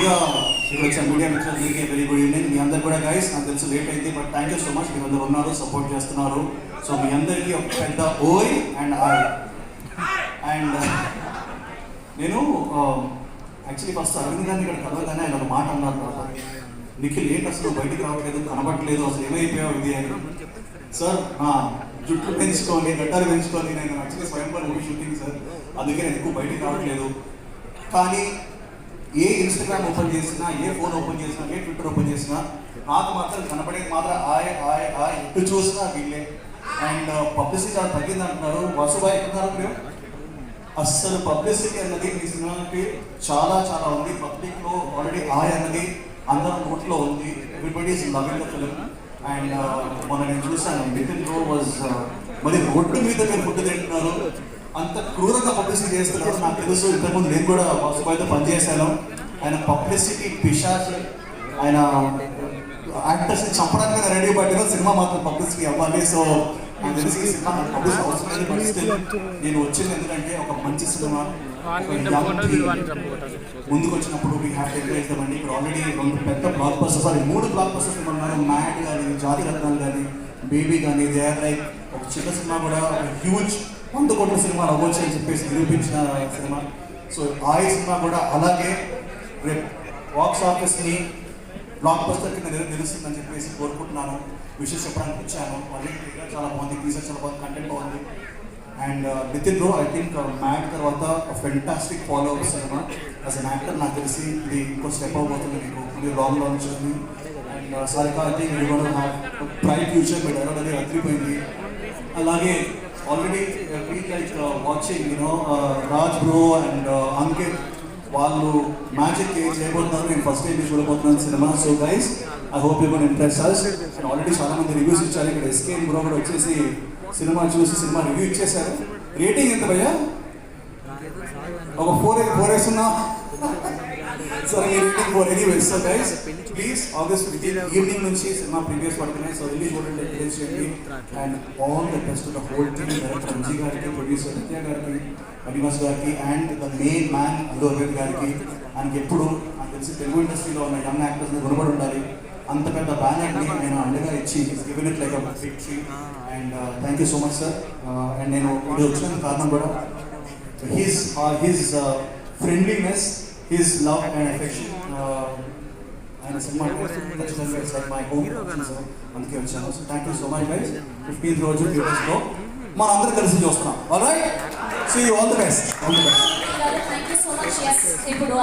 ముందుగా ఇక్కడ వచ్చిన మీడియా మిత్రులందరికీ వెరీ గుడ్ ఈవినింగ్. మీ అందరు కూడా గైస్, నాకు తెలుసు లేట్ అయింది, but thank you so much. మీరు అందరు ఉన్నారు, సపోర్ట్ చేస్తున్నారు. సో మీ అందరికీ ఒక పెద్ద ఓయ్ అండ్ హాయ్. అండ్ నేను యాక్చువల్లీ ఫస్ట్ అరవింద్ గారిని ఇక్కడ కలవగానే ఆయన ఒక మాట అన్నారు తర్వాత, నిఖిల్ ఏంటి అసలు బయటికి రావట్లేదు, కనబడట్లేదు, అసలు ఏమైపోయావు ఇది అని. సార్ నా జుట్టు పెంచుకొని గడ్డలు పెంచుకొని నేను యాక్చువల్లీ స్వయంపర్ మూవీ షూటింగ్ సార్, అందుకే నేను ఎక్కువ బయటికి రావట్లేదు. కానీ ఏ ఇన్స్టాగ్రామ్ ఓపెన్ చేసినా, ఏ ఫోన్ ఓపెన్ చేసినా, ఏ ట్విట్టర్ ఓపెన్ చేసినా నాకు మాత్రం కనపడేది మాత్రం ఆయ్ ఎటు చూసినా వీళ్ళే. అండ్ పబ్లిసిటీ చాలా తగ్గింది అంటున్నారు. వాసుబాయ్ ఎక్కడున్నారు మీరు? అస్సలు పబ్లిసిటీ అన్నది ఈ సినిమాకి చాలా చాలా ఉంది. పబ్లిక్లో ఆల్రెడీ ఆయ్ అన్నది అందరం నోట్లో ఉంది. Everybody is loving the film. And మొన్న నేను చూసాను నితిన్ బ్రో వాజ్ మరి రోడ్డు మీద మీరు ఫుడ్ తింటున్నారు, అంత క్రూరంగా పబ్లిసిటీ చేస్తున్నారు. నాకు తెలుసు, ఇంతకుముందు నేను కూడా వాసుబాయ్తో పనిచేశాను. ఆయన పబ్లిసిటీ పిశాచ్. ఆయన యాక్టర్స్ని చంపడానికి రెడీ పట్టిన సినిమా మాత్రం పబ్లిసిటీ అవ్వాలి. సో నాకు తెలిసి ఈ సినిమా పబ్లిసిటీ అవసరం లేదు. బట్ స్టిల్ నేను వచ్చింది ఎందుకంటే ఒక మంచి సినిమా ముందుకు వచ్చినప్పుడు we have to encourage them అండి. ఇక్కడ ఆల్రెడీ 2 పెద్ద బ్లాక్ బస్టర్స్, 3 బ్లాక్ బస్టర్స్ ఉన్నారు. మ్యాడ్ కానీ, జాతి రత్నాలు కానీ, బేబీ కానీ, దే ఆర్ లైక్ ఒక చిన్న సినిమా కూడా హ్యూజ్ 100 కోట్ల సినిమా అవ్వచ్చు అని చెప్పేసి నిరూపించిన సినిమా. సో ఆ సినిమా కూడా అలాగే రేపు బాక్స్ ఆఫీస్ని బ్లాక్ బస్టర్ కింద నిలుస్తుందని చెప్పేసి కోరుకుంటున్నాను. విషయం చెప్పడానికి వచ్చాను. ఆల్రెడీ చాలా బాగుంది, టీజర్ చాలా బాగుంది, కంటెంట్ బాగుంది. And Nithin bro I think Mad తర్వాత ఫెంటాస్టిక్ ఫాలో అప్ సినిమా. యాజ్ అన్ యాక్టర్ నాకు తెలిసి ఇది ఇంకో స్టెప్ అవ్వబోతుంది మీకు, ఇది లాంగ్ లాంచ్ ఉంది. అండ్ సారికా ఐ థింక్ మీరు కూడా బ్రైట్ ఫ్యూచర్, మీ డైలాగ్ అనేది అదిరిపోయింది. అలాగే already feel like watching you know Raj bro and Ankit వాళ్ళు మ్యాజిక్ చేయబోతున్నారు. నేను ఫస్ట్ టైం చూడబోతున్నాను సినిమా. So guys I hope you gonna impress us. And already చాలా మంది రివ్యూస్ ఇచ్చారు. ఇక్కడ ఎస్కేఎన్ బ్రో కూడా వచ్చేసి సినిమా చూసి సినిమా రివ్యూ ఇచ్చేశారు. రేటింగ్ ఎంత భయ్యా? ఒక 4 వేస్తున్నా. సో ఈ rating 4 anyways. So guys please August 15 evening నుంచి సినిమా ప్రీవియస్ పడుతున్నాయి. సో వెళ్ళి చూడండి, ఎంకరేజ్ చేయండి. And all the best the whole team, director Ranji గారికి, ప్రొడ్యూసర్ నిత్య గారికి, అనివాస్ గారికి, and the main man Allu Aravind గారికి. ఆయనకి ఎప్పుడు నాకు తెలిసి తెలుగు ఇండస్ట్రీలో ఉన్న యంగ్ యాక్టర్స్ని గుణపడి ఉండాలి. అంత పెద్ద బ్యానర్ని నేను అండగా ఇచ్చి given it like a victory. And thank you so much sir. And నేను ఇది వచ్చిన కారణం కూడా his friendliness, his love and affection. ఆయన సినిమా ఖచ్చితంగా ఇట్స్ లైక్ మై హోమ్, అందుకే వచ్చాను. So thank you so much guys. 15th రోజు థియేటర్స్లో మనం అందరూ కలిసి చూస్తున్నాం. Alright, see you, all the best. Thank you so much. Yes, ఇప్పుడు